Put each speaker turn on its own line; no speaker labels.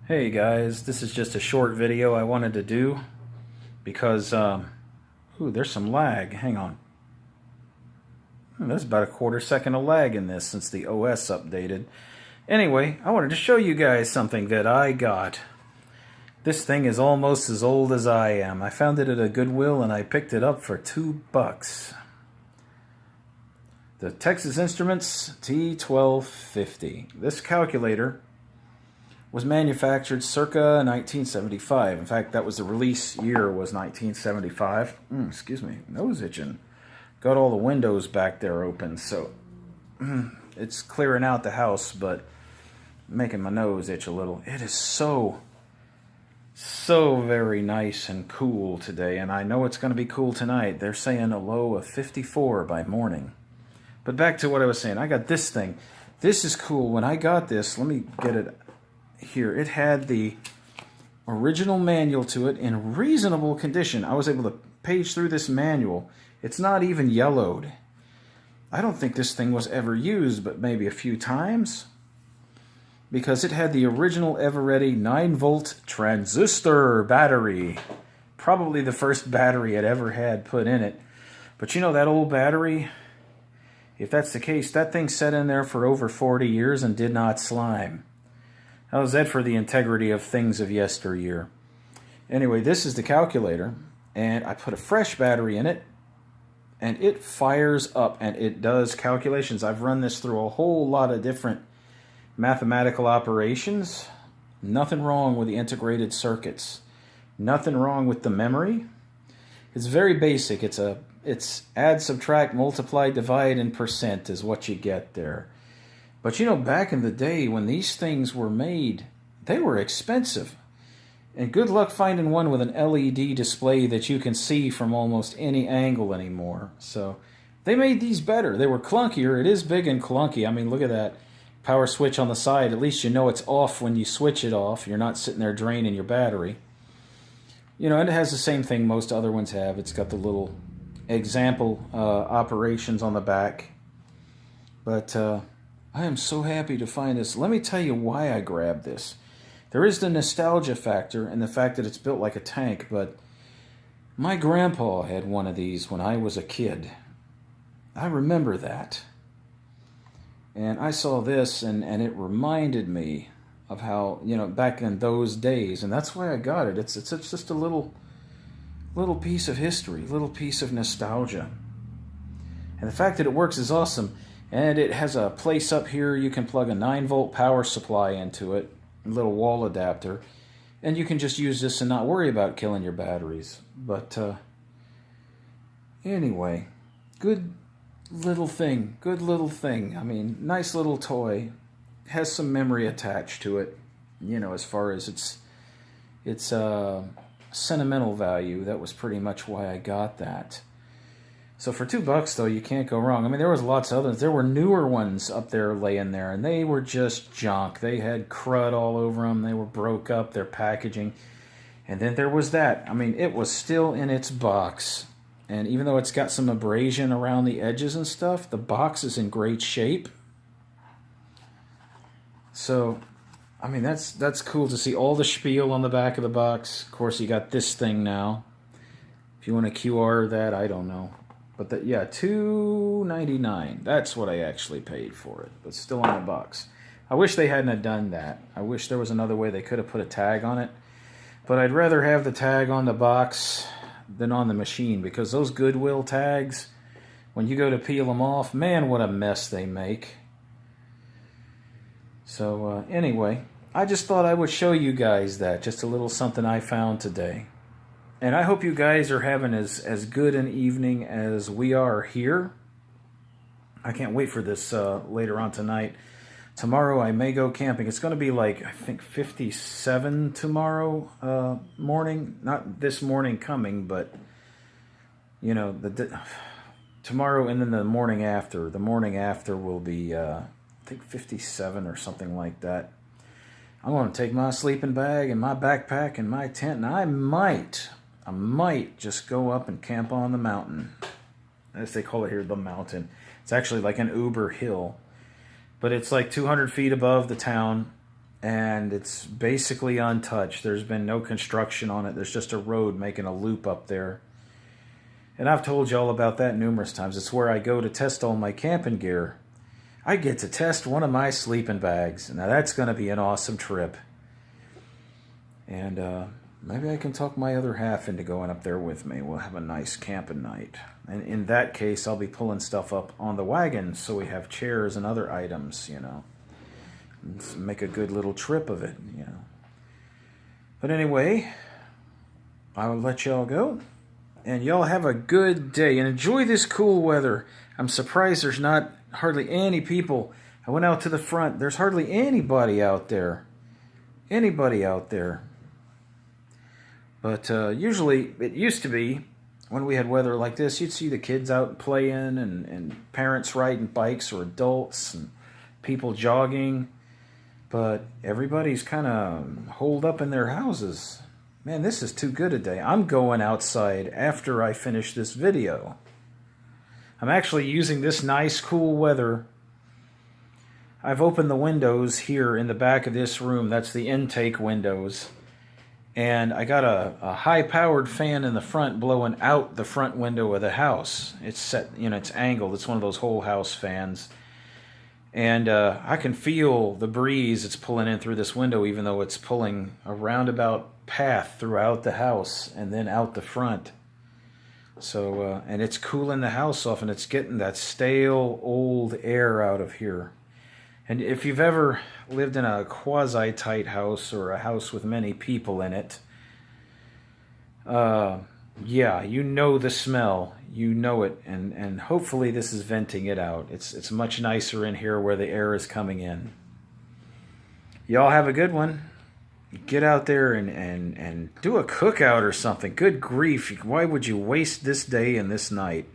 Hey guys, this is just a short video I wanted to do because, ooh, there's some lag. Hang on. There's about a quarter second of lag in this since the OS updated. Anyway, I wanted to show you guys something that I got. This thing is almost as old as I am. I found it at a Goodwill and I picked it up for $2. The Texas Instruments T1250. This calculator was manufactured circa 1975. In fact, that was the release year, was 1975. Excuse me, nose itching. Got all the windows back there open, so it's clearing out the house, but making my nose itch a little. It is so very nice and cool today, and I know it's going to be cool tonight. They're saying a low of 54 by morning. But back to what I was saying, I got this thing. This is cool. When I got this, let me get it here. It had the original manual to it in reasonable condition. I was able to page through this manual. It's not even yellowed. I don't think this thing was ever used, but maybe a few times, because it had the original ever-ready 9-volt transistor battery. Probably the first battery it ever had put in it. But you know, that old battery, if that's the case, that thing sat in there for over 40 years and did not slime. How's that for the integrity of things of yesteryear? Anyway, this is the calculator, and I put a fresh battery in it, and it fires up, and it does calculations. I've run this through a whole lot of different mathematical operations. Nothing wrong with the integrated circuits. Nothing wrong with the memory. It's very basic. It's add, subtract, multiply, divide, and percent is what you get there. But you know, back in the day when these things were made, they were expensive. And good luck finding one with an LED display that you can see from almost any angle anymore. So they made these better. They were clunkier. It is big and clunky. I mean, look at that power switch on the side. At least you know it's off when you switch it off. You're not sitting there draining your battery. You know, and it has the same thing most other ones have. It's got the little example operations on the back. But I am so happy to find this. Let me tell you why I grabbed this. There is the nostalgia factor and the fact that it's built like a tank, but my grandpa had one of these when I was a kid. I remember that. And I saw this, and it reminded me of how, you know, back in those days, and that's why I got it. It's just a little piece of history, little piece of nostalgia. And the fact that it works is awesome. And it has a place up here you can plug a 9-volt power supply into it, a little wall adapter, and you can just use this and not worry about killing your batteries. But anyway, good little thing. I mean, nice little toy. Has some memory attached to it, you know, as far as its sentimental value. That was pretty much why I got that. So for $2 though, you can't go wrong. I mean, there was lots of others. There were newer ones up there laying there, and they were just junk. They had crud all over them. They were broke up, their packaging. And then there was that. I mean, it was still in its box. And even though it's got some abrasion around the edges and stuff, the box is in great shape. So, I mean, that's cool to see all the spiel on the back of the box. Of course, you got this thing now. If you want to QR that, I don't know. But yeah, $2.99. That's what I actually paid for it. But still on the box. I wish they hadn't have done that. I wish there was another way they could have put a tag on it. But I'd rather have the tag on the box than on the machine, because those Goodwill tags, when you go to peel them off, man, what a mess they make. So anyway, I just thought I would show you guys that. Just a little something I found today. And I hope you guys are having as good an evening as we are here. I can't wait for this later on tonight. Tomorrow I may go camping. It's going to be like, I think, 57 tomorrow morning. Not this morning coming, but, you know, tomorrow and then the morning after. The morning after will be, I think, 57 or something like that. I'm going to take my sleeping bag and my backpack and my tent, and I might just go up and camp on the mountain. As they call it here, the mountain. It's actually like an uber hill. But it's like 200 feet above the town, and it's basically untouched. There's been no construction on it. There's just a road making a loop up there. And I've told you all about that numerous times. It's where I go to test all my camping gear. I get to test one of my sleeping bags. Now that's going to be an awesome trip. And maybe I can talk my other half into going up there with me. We'll have a nice camping night. And in that case, I'll be pulling stuff up on the wagon so we have chairs and other items, you know. Let's make a good little trip of it, you know. But anyway, I will let y'all go. And y'all have a good day and enjoy this cool weather. I'm surprised there's not hardly any people. I went out to the front. There's hardly anybody out there. Anybody out there. But usually, it used to be, when we had weather like this, you'd see the kids out playing and parents riding bikes or adults and people jogging. But everybody's kind of holed up in their houses. Man, this is too good a day. I'm going outside after I finish this video. I'm actually using this nice, cool weather. I've opened the windows here in the back of this room. That's the intake windows. And I got a high-powered fan in the front blowing out the front window of the house. It's set, you know, it's angled. It's one of those whole house fans. And I can feel the breeze it's pulling in through this window, even though it's pulling a roundabout path throughout the house and then out the front. So, and it's cooling the house off, and it's getting that stale, old air out of here. And if you've ever lived in a quasi-tight house or a house with many people in it, yeah, you know the smell. You know it, and hopefully this is venting it out. It's much nicer in here where the air is coming in. Y'all have a good one. Get out there and do a cookout or something. Good grief, why would you waste this day and this night?